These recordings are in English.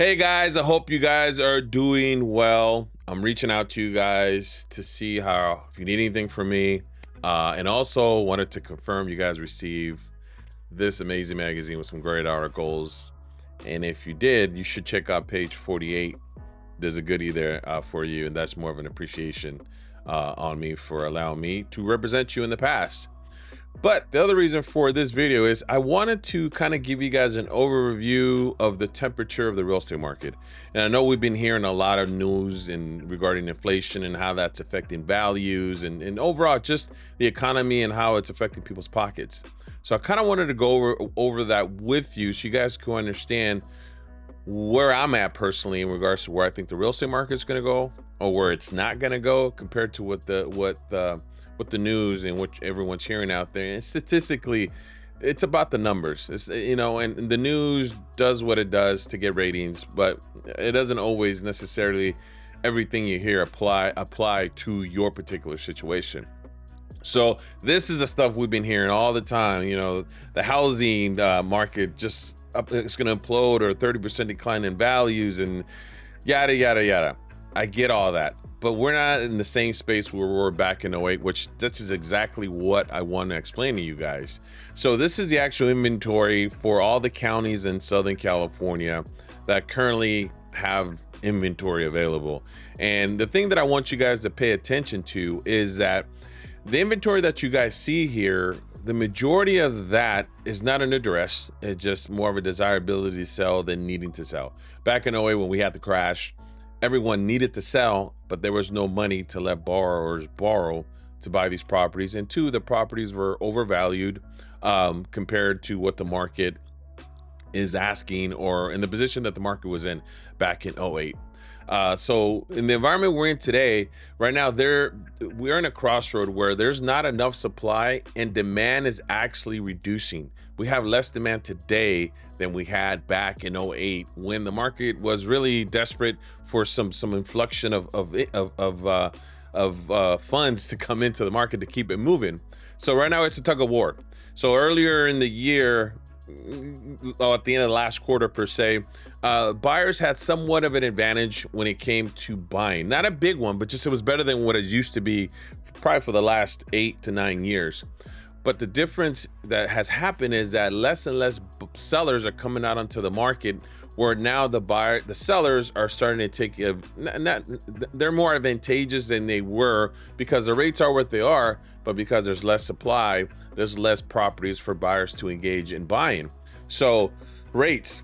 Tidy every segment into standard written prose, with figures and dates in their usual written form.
Hey guys, I hope you guys are doing well. I'm reaching out to you guys to see how if you need anything from me, and also wanted to confirm you guys received this amazing magazine with some great articles. And if you did, you should check out page 48. There's a goodie there for you, and that's more of an appreciation on me for allowing me to represent you in the past. But the other reason for this video is I wanted to kind of give you guys an overview of the temperature of the real estate market. And I know we've been hearing a lot of news regarding inflation and how that's affecting values and overall just the economy and how it's affecting people's pockets. So I kind of wanted to go over that with you so you guys can understand where I'm at personally in regards to where I think the real estate market is going to go or where it's not going to go compared to what the news and what everyone's hearing out there. And statistically, it's about the numbers. It's, and the news does what it does to get ratings, but it doesn't always necessarily everything you hear apply to your particular situation. So this is the stuff we've been hearing all the time. The housing market just it's going to implode, or 30% decline in values, and yada yada yada. I get all that, but we're not in the same space where we were back in '08, which this is exactly what I want to explain to you guys. So this is the actual inventory for all the counties in Southern California that currently have inventory available. And the thing that I want you guys to pay attention to is that the inventory that you guys see here, the majority of that is not under duress. It's just more of a desirability to sell than needing to sell. Back in '08 when we had the crash, everyone needed to sell, but there was no money to let borrowers borrow to buy these properties. And two, the properties were overvalued compared to what the market is asking, or in the position that the market was in back in '08. So in the environment we're in today, right now, we're in a crossroad where there's not enough supply and demand is actually reducing. We have less demand today than we had back in '08 when the market was really desperate for some inflection of funds to come into the market to keep it moving. So right now it's a tug of war. So earlier in the year, at the end of the last quarter per se, buyers had somewhat of an advantage when it came to buying. Not a big one, but just it was better than what it used to be probably for the last 8 to 9 years. But the difference that has happened is that less and less sellers are coming out onto the market, where now the sellers are starting to take they're more advantageous than they were because the rates are what they are, but because there's less supply, there's less properties for buyers to engage in buying. So rates,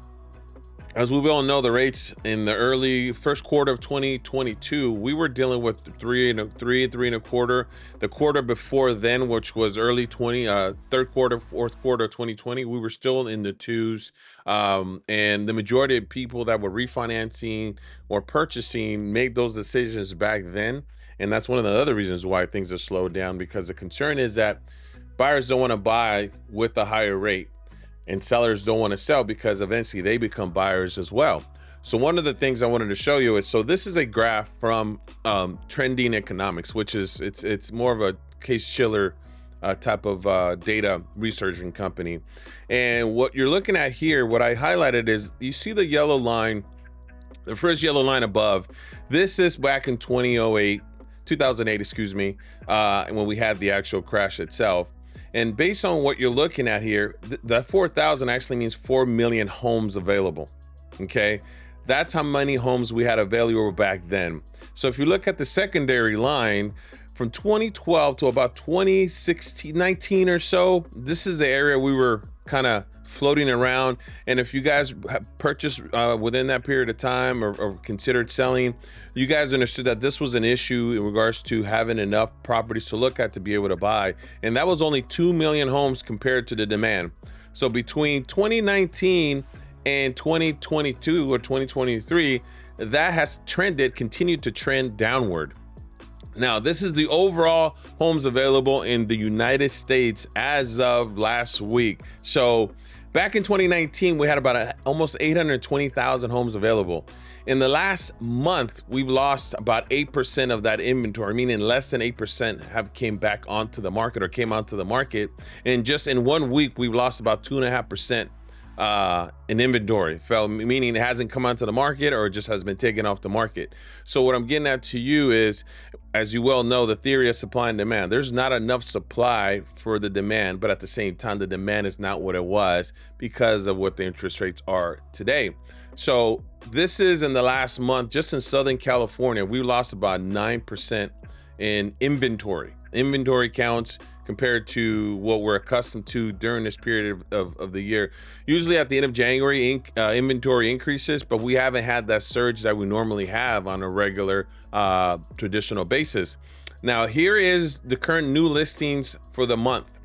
as we all know, the rates in the early first quarter of 2022, we were dealing with three and a quarter. The quarter before then, which was early third quarter, fourth quarter of 2020, we were still in the twos. And the majority of people that were refinancing or purchasing made those decisions back then. And that's one of the other reasons why things are slowed down, because the concern is that buyers don't want to buy with a higher rate, and sellers don't want to sell because eventually they become buyers as well. So one of the things I wanted to show you is, so this is a graph from Trending Economics, which is it's more of a Case-Shiller type of data researching company. And what you're looking at here, what I highlighted is, you see the yellow line, the first yellow line above. This is back in 2008, excuse me, when we had the actual crash itself. And based on what you're looking at here, that 4,000 actually means 4 million homes available. Okay, that's how many homes we had available back then. So if you look at the secondary line from 2012 to about 2016, 19 or so, this is the area we were kind of floating around. And if you guys have purchased within that period of time or considered selling, you guys understood that this was an issue in regards to having enough properties to look at to be able to buy. And that was only 2 million homes compared to the demand. So between 2019 and 2022 or 2023, that has continued to trend downward. Now, this is the overall homes available in the United States as of last week. So back in 2019, we had about almost 820,000 homes available. In the last month, we've lost about 8% of that inventory, meaning less than 8% have came back onto the market or came onto the market. And just in 1 week, we've lost about 2.5% in inventory. Fell, meaning it hasn't come onto the market or it just has been taken off the market. So what I'm getting at to you is, as you well know, the theory of supply and demand. There's not enough supply for the demand, but at the same time, the demand is not what it was because of what the interest rates are today. So this is in the last month, just in Southern California, we lost about 9% in inventory counts compared to what we're accustomed to during this period of the year. Usually at the end of January, inventory increases, but we haven't had that surge that we normally have on a regular traditional basis. Now, here is the current new listings for the month.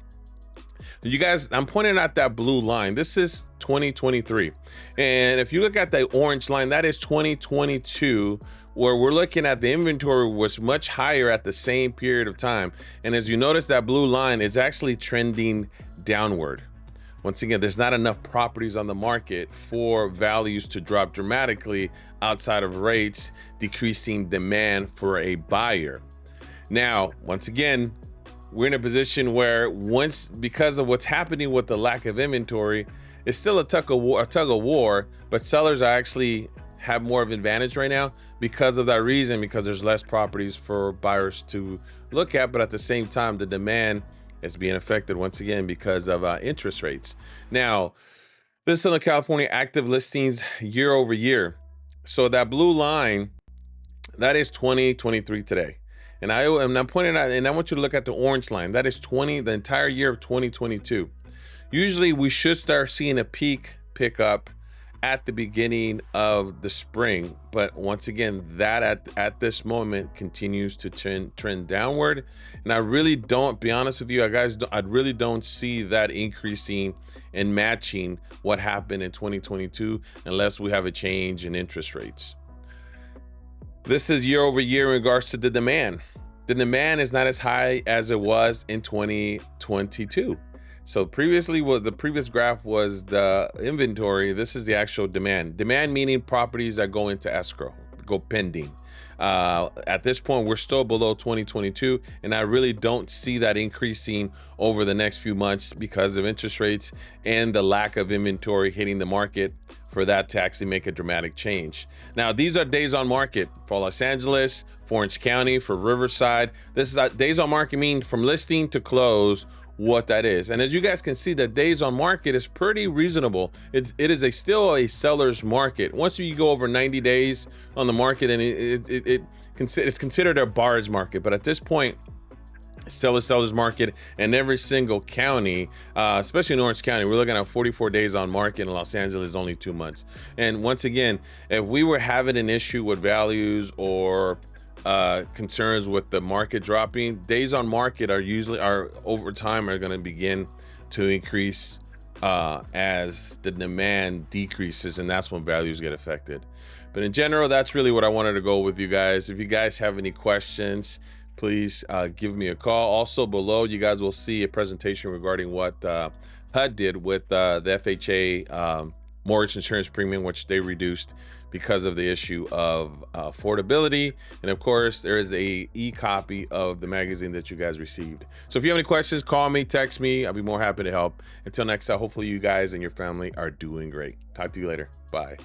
You guys, I'm pointing out that blue line. This is 2023. And if you look at the orange line, that is 2022, where we're looking at the inventory was much higher at the same period of time. And as you notice, that blue line is actually trending downward. Once again, there's not enough properties on the market for values to drop dramatically outside of rates decreasing demand for a buyer. Now, once again, we're in a position where because of what's happening with the lack of inventory, it's still a tug of war, but sellers are actually have more of an advantage right now because of that reason, because there's less properties for buyers to look at, but at the same time, the demand is being affected once again because of interest rates. Now, this is Southern California active listings year over year. So that blue line, that is 2023 today. And I'm pointing out, and I want you to look at the orange line. That is the entire year of 2022. Usually we should start seeing a pick up at the beginning of the spring. But once again, that at this moment continues to trend downward. And I really don't, be honest with you guys, I really don't see that increasing and matching what happened in 2022 unless we have a change in interest rates. This is year over year in regards to the demand. The demand is not as high as it was in 2022. So previously, the previous graph was the inventory. This is the actual demand. Demand meaning properties that go into escrow, go pending. At this point, we're still below 2022, and I really don't see that increasing over the next few months because of interest rates and the lack of inventory hitting the market for that to actually make a dramatic change. Now, these are days on market for Los Angeles, for Orange County, for Riverside. This is days on market, mean from listing to close, what that is. And as you guys can see, the days on market is pretty reasonable. It is still a seller's market. Once you go over 90 days on the market, and it's considered a buyer's market. But at this point, seller's market, and every single county, especially in Orange County, we're looking at 44 days on market. In Los Angeles, only 2 months. And once again, if we were having an issue with values or concerns with the market dropping, days on market are over time are going to begin to increase as the demand decreases, and that's when values get affected. But in general, that's really what I wanted to go with you guys. If you guys have any questions, please give me a call. Also below, you guys will see a presentation regarding what HUD did with the FHA mortgage insurance premium, which they reduced because of the issue of affordability. And of course, there is a e-copy of the magazine that you guys received. So if you have any questions, call me, text me. I'll be more happy to help. Until next time, hopefully you guys and your family are doing great. Talk to you later. Bye.